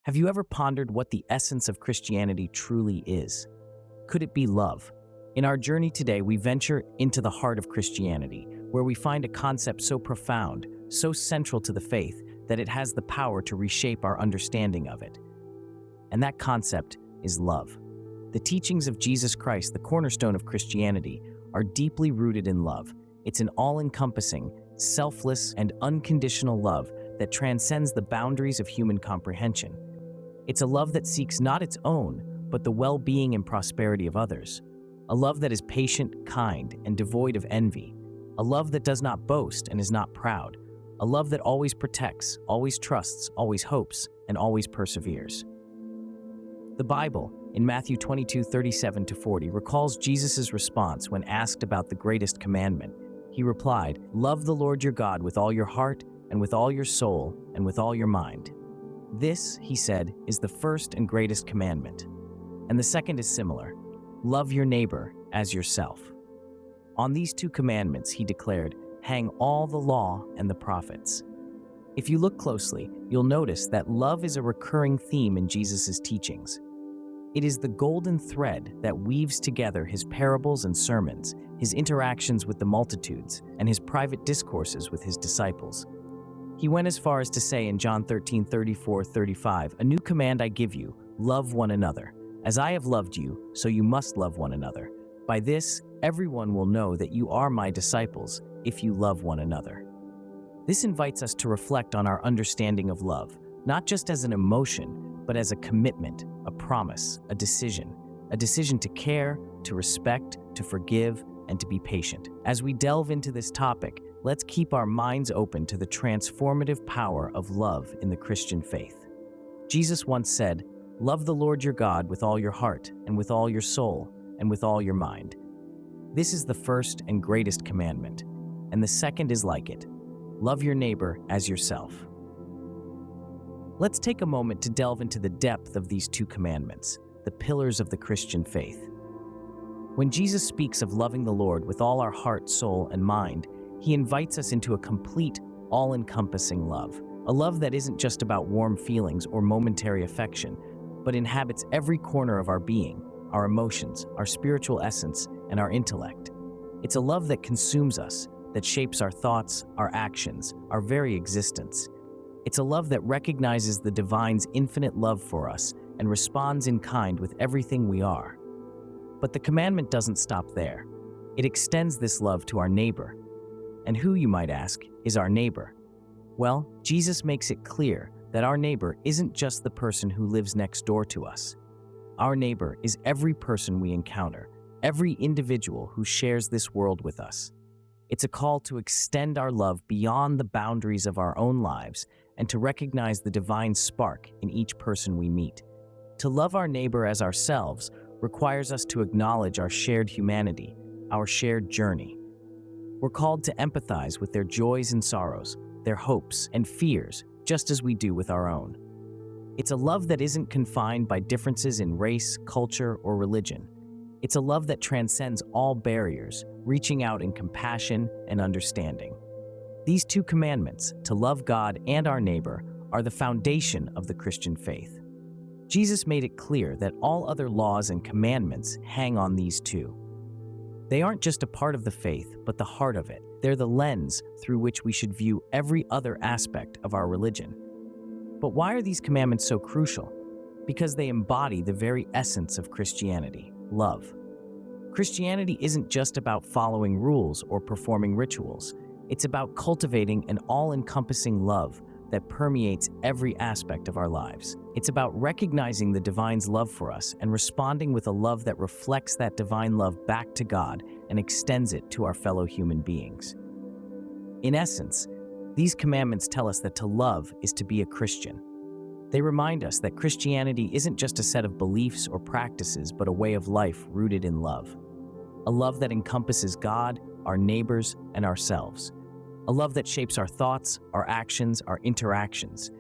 Have you ever pondered what the essence of Christianity truly is? Could it be love? In our journey today, we venture into the heart of Christianity, where we find a concept so profound, so central to the faith, that it has the power to reshape our understanding of it. And that concept is love. The teachings of Jesus Christ, the cornerstone of Christianity, are deeply rooted in love. It's an all-encompassing, selfless, and unconditional love that transcends the boundaries of human comprehension. It's a love that seeks not its own, but the well-being and prosperity of others. A love that is patient, kind, and devoid of envy. A love that does not boast and is not proud. A love that always protects, always trusts, always hopes, and always perseveres. The Bible, in Matthew 22:37-40, recalls Jesus' response when asked about the greatest commandment. He replied, "Love the Lord your God with all your heart, and with all your soul, and with all your mind." This, he said, is the first and greatest commandment. And the second is similar. Love your neighbor as yourself. On these two commandments, he declared, hang all the law and the prophets. If you look closely, you'll notice that love is a recurring theme in Jesus' teachings. It is the golden thread that weaves together his parables and sermons, his interactions with the multitudes, and his private discourses with his disciples. He went as far as to say in John 13:34-35, "A new command I give you, love one another. As I have loved you, so you must love one another. By this, everyone will know that you are my disciples, if you love one another." This invites us to reflect on our understanding of love, not just as an emotion, but as a commitment, a promise, a decision to care, to respect, to forgive, and to be patient. As we delve into this topic, let's keep our minds open to the transformative power of love in the Christian faith. Jesus once said, "Love the Lord your God with all your heart, and with all your soul, and with all your mind." This is the first and greatest commandment, and the second is like it. Love your neighbor as yourself. Let's take a moment to delve into the depth of these two commandments, the pillars of the Christian faith. When Jesus speaks of loving the Lord with all our heart, soul, and mind, he invites us into a complete, all-encompassing love. A love that isn't just about warm feelings or momentary affection, but inhabits every corner of our being, our emotions, our spiritual essence, and our intellect. It's a love that consumes us, that shapes our thoughts, our actions, our very existence. It's a love that recognizes the divine's infinite love for us and responds in kind with everything we are. But the commandment doesn't stop there. It extends this love to our neighbor. And who, you might ask, is our neighbor? Well, Jesus makes it clear that our neighbor isn't just the person who lives next door to us. Our neighbor is every person we encounter, every individual who shares this world with us. It's a call to extend our love beyond the boundaries of our own lives and to recognize the divine spark in each person we meet. To love our neighbor as ourselves requires us to acknowledge our shared humanity, our shared journey. We're called to empathize with their joys and sorrows, their hopes and fears, just as we do with our own. It's a love that isn't confined by differences in race, culture, or religion. It's a love that transcends all barriers, reaching out in compassion and understanding. These two commandments, to love God and our neighbor, are the foundation of the Christian faith. Jesus made it clear that all other laws and commandments hang on these two. They aren't just a part of the faith, but the heart of it. They're the lens through which we should view every other aspect of our religion. But why are these commandments so crucial? Because they embody the very essence of Christianity, love. Christianity isn't just about following rules or performing rituals. It's about cultivating an all-encompassing love that permeates every aspect of our lives. It's about recognizing the divine's love for us and responding with a love that reflects that divine love back to God and extends it to our fellow human beings. In essence, these commandments tell us that to love is to be a Christian. They remind us that Christianity isn't just a set of beliefs or practices, but a way of life rooted in love. A love that encompasses God, our neighbors, and ourselves. A love that shapes our thoughts, our actions, our interactions.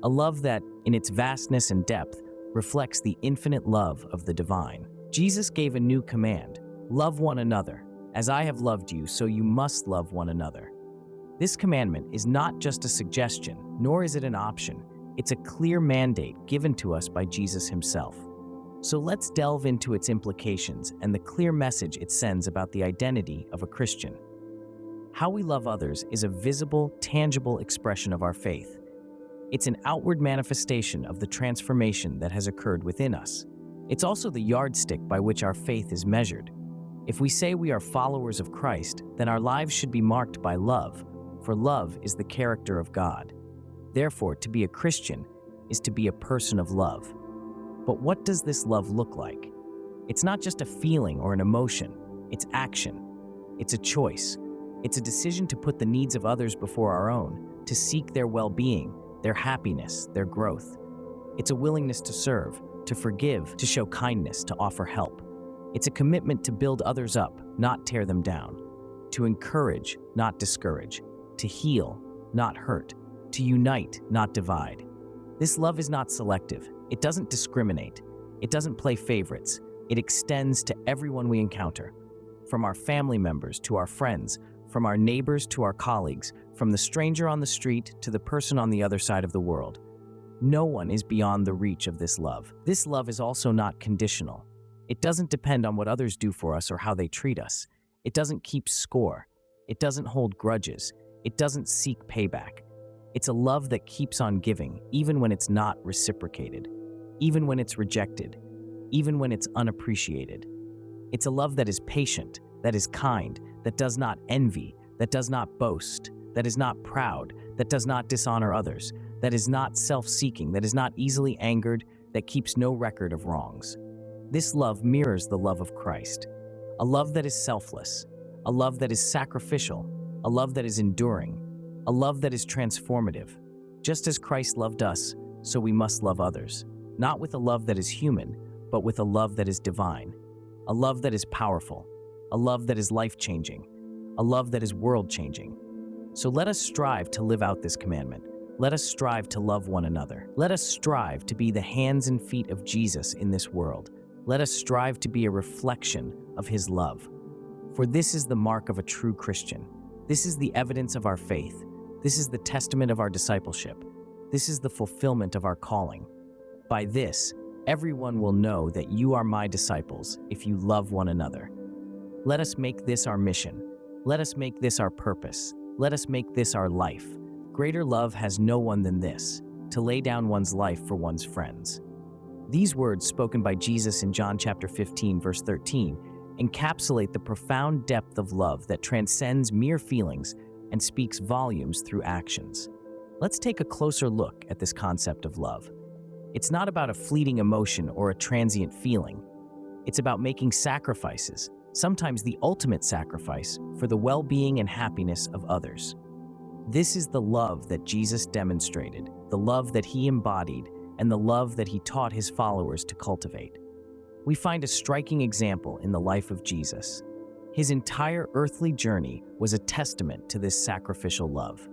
A love that, in its vastness and depth, reflects the infinite love of the divine. Jesus gave a new command: love one another. As I have loved you, so you must love one another. This commandment is not just a suggestion, nor is it an option. It's a clear mandate given to us by Jesus himself. So let's delve into its implications and the clear message it sends about the identity of a Christian. How we love others is a visible, tangible expression of our faith. It's an outward manifestation of the transformation that has occurred within us. It's also the yardstick by which our faith is measured. If we say we are followers of Christ, then our lives should be marked by love, for love is the character of God. Therefore, to be a Christian is to be a person of love. But what does this love look like? It's not just a feeling or an emotion. It's action. It's a choice. It's a decision to put the needs of others before our own, to seek their well-being, their happiness, their growth. It's a willingness to serve, to forgive, to show kindness, to offer help. It's a commitment to build others up, not tear them down, to encourage, not discourage, to heal, not hurt, to unite, not divide. This love is not selective. It doesn't discriminate. It doesn't play favorites. It extends to everyone we encounter, from our family members to our friends, from our neighbors to our colleagues, from the stranger on the street to the person on the other side of the world. No one is beyond the reach of this love. This love is also not conditional. It doesn't depend on what others do for us or how they treat us. It doesn't keep score. It doesn't hold grudges. It doesn't seek payback. It's a love that keeps on giving, even when it's not reciprocated, even when it's rejected, even when it's unappreciated. It's a love that is patient, that is kind, that does not envy, that does not boast, that is not proud, that does not dishonor others, that is not self-seeking, that is not easily angered, that keeps no record of wrongs. This love mirrors the love of Christ, a love that is selfless, a love that is sacrificial, a love that is enduring, a love that is transformative. Just as Christ loved us, so we must love others, not with a love that is human, but with a love that is divine, a love that is powerful, a love that is life-changing, a love that is world-changing. So let us strive to live out this commandment. Let us strive to love one another. Let us strive to be the hands and feet of Jesus in this world. Let us strive to be a reflection of his love. For this is the mark of a true Christian. This is the evidence of our faith. This is the testament of our discipleship. This is the fulfillment of our calling. By this, everyone will know that you are my disciples if you love one another. Let us make this our mission. Let us make this our purpose. Let us make this our life. Greater love has no one than this, to lay down one's life for one's friends. These words spoken by Jesus in John chapter 15, verse 13, encapsulate the profound depth of love that transcends mere feelings and speaks volumes through actions. Let's take a closer look at this concept of love. It's not about a fleeting emotion or a transient feeling. It's about making sacrifices, sometimes the ultimate sacrifice, for the well-being and happiness of others. This is the love that Jesus demonstrated, the love that he embodied, and the love that he taught his followers to cultivate. We find a striking example in the life of Jesus. His entire earthly journey was a testament to this sacrificial love.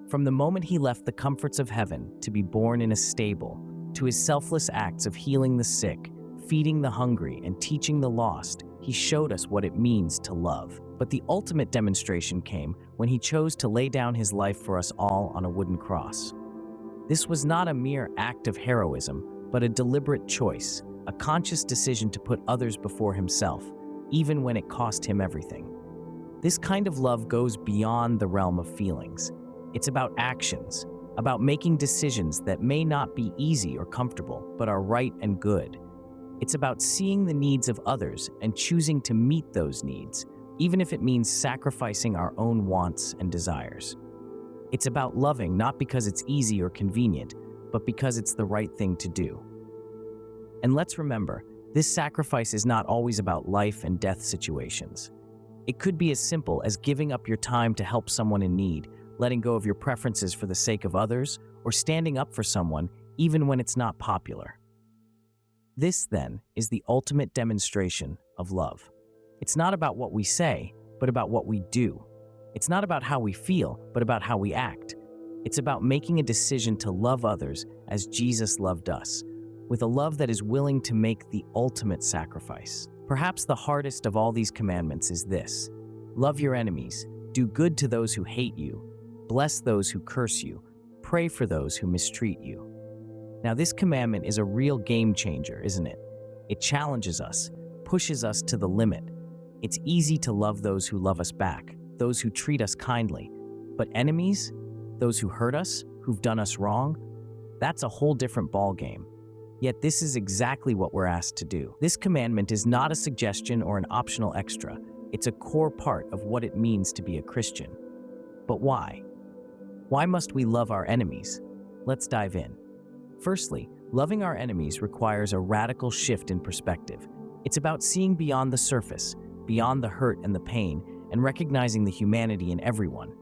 From the moment he left the comforts of heaven to be born in a stable, to his selfless acts of healing the sick, feeding the hungry, and teaching the lost, he showed us what it means to love. But the ultimate demonstration came when he chose to lay down his life for us all on a wooden cross. This was not a mere act of heroism, but a deliberate choice, a conscious decision to put others before himself, even when it cost him everything. This kind of love goes beyond the realm of feelings. It's about actions, about making decisions that may not be easy or comfortable, but are right and good. It's about seeing the needs of others and choosing to meet those needs, even if it means sacrificing our own wants and desires. It's about loving not because it's easy or convenient, but because it's the right thing to do. And let's remember, this sacrifice is not always about life and death situations. It could be as simple as giving up your time to help someone in need, letting go of your preferences for the sake of others, or standing up for someone even when it's not popular. This, then, is the ultimate demonstration of love. It's not about what we say, but about what we do. It's not about how we feel, but about how we act. It's about making a decision to love others as Jesus loved us, with a love that is willing to make the ultimate sacrifice. Perhaps the hardest of all these commandments is this: love your enemies, do good to those who hate you, bless those who curse you, pray for those who mistreat you. Now, this commandment is a real game changer, isn't it? It challenges us, pushes us to the limit. It's easy to love those who love us back, those who treat us kindly. But enemies, those who hurt us, who've done us wrong, that's a whole different ballgame. Yet this is exactly what we're asked to do. This commandment is not a suggestion or an optional extra. It's a core part of what it means to be a Christian. But why? Why must we love our enemies? Let's dive in. Firstly, loving our enemies requires a radical shift in perspective. It's about seeing beyond the surface, beyond the hurt and the pain, and recognizing the humanity in everyone.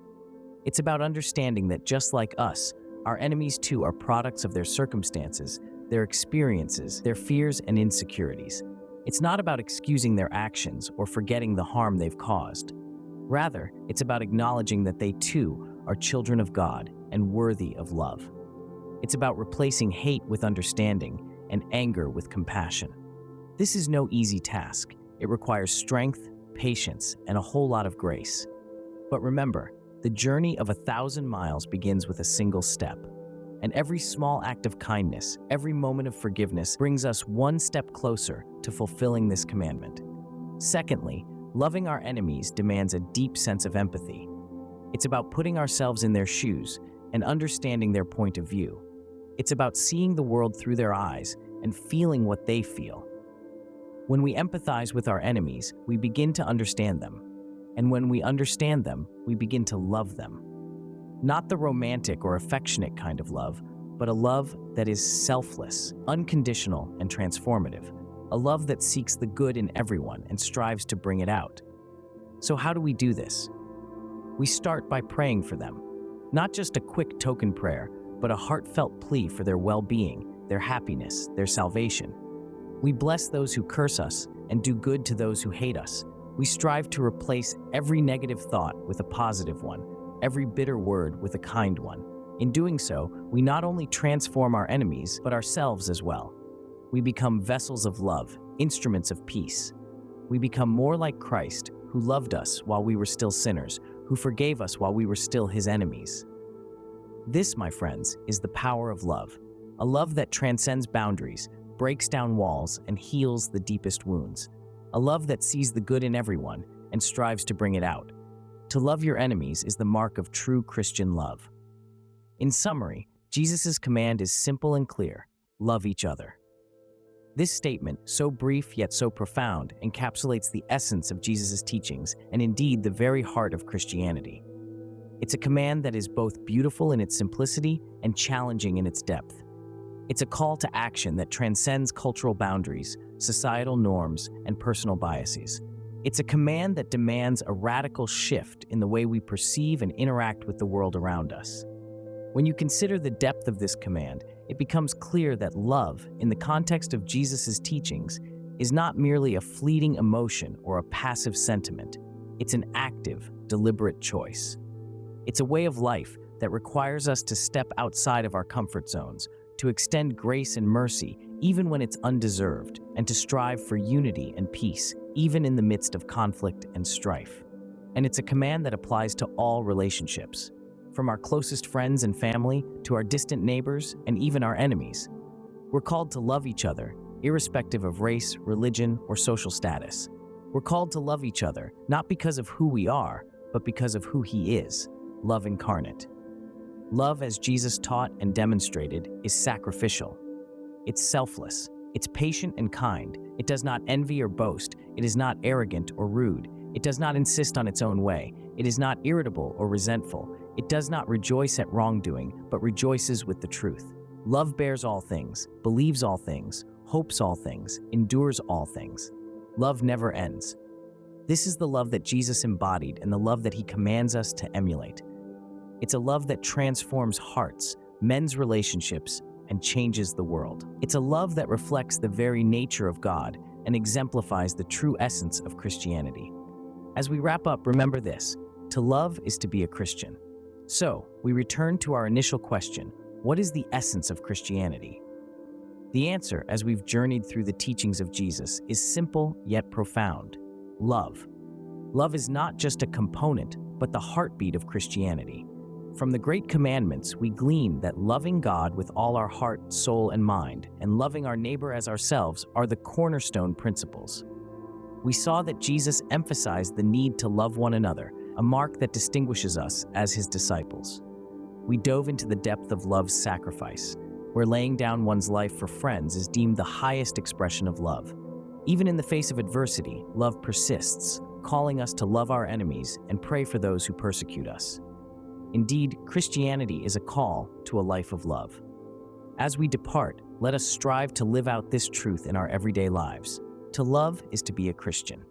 It's about understanding that just like us, our enemies too are products of their circumstances, their experiences, their fears and insecurities. It's not about excusing their actions or forgetting the harm they've caused. Rather, it's about acknowledging that they too are children of God and worthy of love. It's about replacing hate with understanding and anger with compassion. This is no easy task. It requires strength, patience, and a whole lot of grace. But remember, the journey of 1,000 miles begins with a single step. And every small act of kindness, every moment of forgiveness brings us one step closer to fulfilling this commandment. Secondly, loving our enemies demands a deep sense of empathy. It's about putting ourselves in their shoes and understanding their point of view. It's about seeing the world through their eyes and feeling what they feel. When we empathize with our enemies, we begin to understand them. And when we understand them, we begin to love them. Not the romantic or affectionate kind of love, but a love that is selfless, unconditional, and transformative. A love that seeks the good in everyone and strives to bring it out. So how do we do this? We start by praying for them. Not just a quick token prayer, but a heartfelt plea for their well-being, their happiness, their salvation. We bless those who curse us and do good to those who hate us. We strive to replace every negative thought with a positive one, every bitter word with a kind one. In doing so, we not only transform our enemies, but ourselves as well. We become vessels of love, instruments of peace. We become more like Christ, who loved us while we were still sinners, who forgave us while we were still his enemies. This, my friends, is the power of love. A love that transcends boundaries, breaks down walls, and heals the deepest wounds. A love that sees the good in everyone and strives to bring it out. To love your enemies is the mark of true Christian love. In summary, Jesus' command is simple and clear: love each other. This statement, so brief yet so profound, encapsulates the essence of Jesus' teachings and indeed the very heart of Christianity. It's a command that is both beautiful in its simplicity and challenging in its depth. It's a call to action that transcends cultural boundaries, societal norms, and personal biases. It's a command that demands a radical shift in the way we perceive and interact with the world around us. When you consider the depth of this command, it becomes clear that love, in the context of Jesus' teachings, is not merely a fleeting emotion or a passive sentiment. It's an active, deliberate choice. It's a way of life that requires us to step outside of our comfort zones, to extend grace and mercy even when it's undeserved, and to strive for unity and peace even in the midst of conflict and strife. And it's a command that applies to all relationships, from our closest friends and family to our distant neighbors and even our enemies. We're called to love each other, irrespective of race, religion, or social status. We're called to love each other, not because of who we are, but because of who he is, love incarnate. Love, as Jesus taught and demonstrated, is sacrificial. It's selfless. It's patient and kind. It does not envy or boast. It is not arrogant or rude. It does not insist on its own way. It is not irritable or resentful. It does not rejoice at wrongdoing, but rejoices with the truth. Love bears all things, believes all things, hopes all things, endures all things. Love never ends. This is the love that Jesus embodied and the love that he commands us to emulate. It's a love that transforms hearts, mends relationships, and changes the world. It's a love that reflects the very nature of God and exemplifies the true essence of Christianity. As we wrap up, remember this: to love is to be a Christian. So, we return to our initial question: what is the essence of Christianity? The answer, as we've journeyed through the teachings of Jesus, is simple yet profound: love. Love is not just a component, but the heartbeat of Christianity. From the great commandments, we glean that loving God with all our heart, soul, and mind, and loving our neighbor as ourselves are the cornerstone principles. We saw that Jesus emphasized the need to love one another, a mark that distinguishes us as his disciples. We dove into the depth of love's sacrifice, where laying down one's life for friends is deemed the highest expression of love. Even in the face of adversity, love persists, calling us to love our enemies and pray for those who persecute us. Indeed, Christianity is a call to a life of love. As we depart, let us strive to live out this truth in our everyday lives. To love is to be a Christian.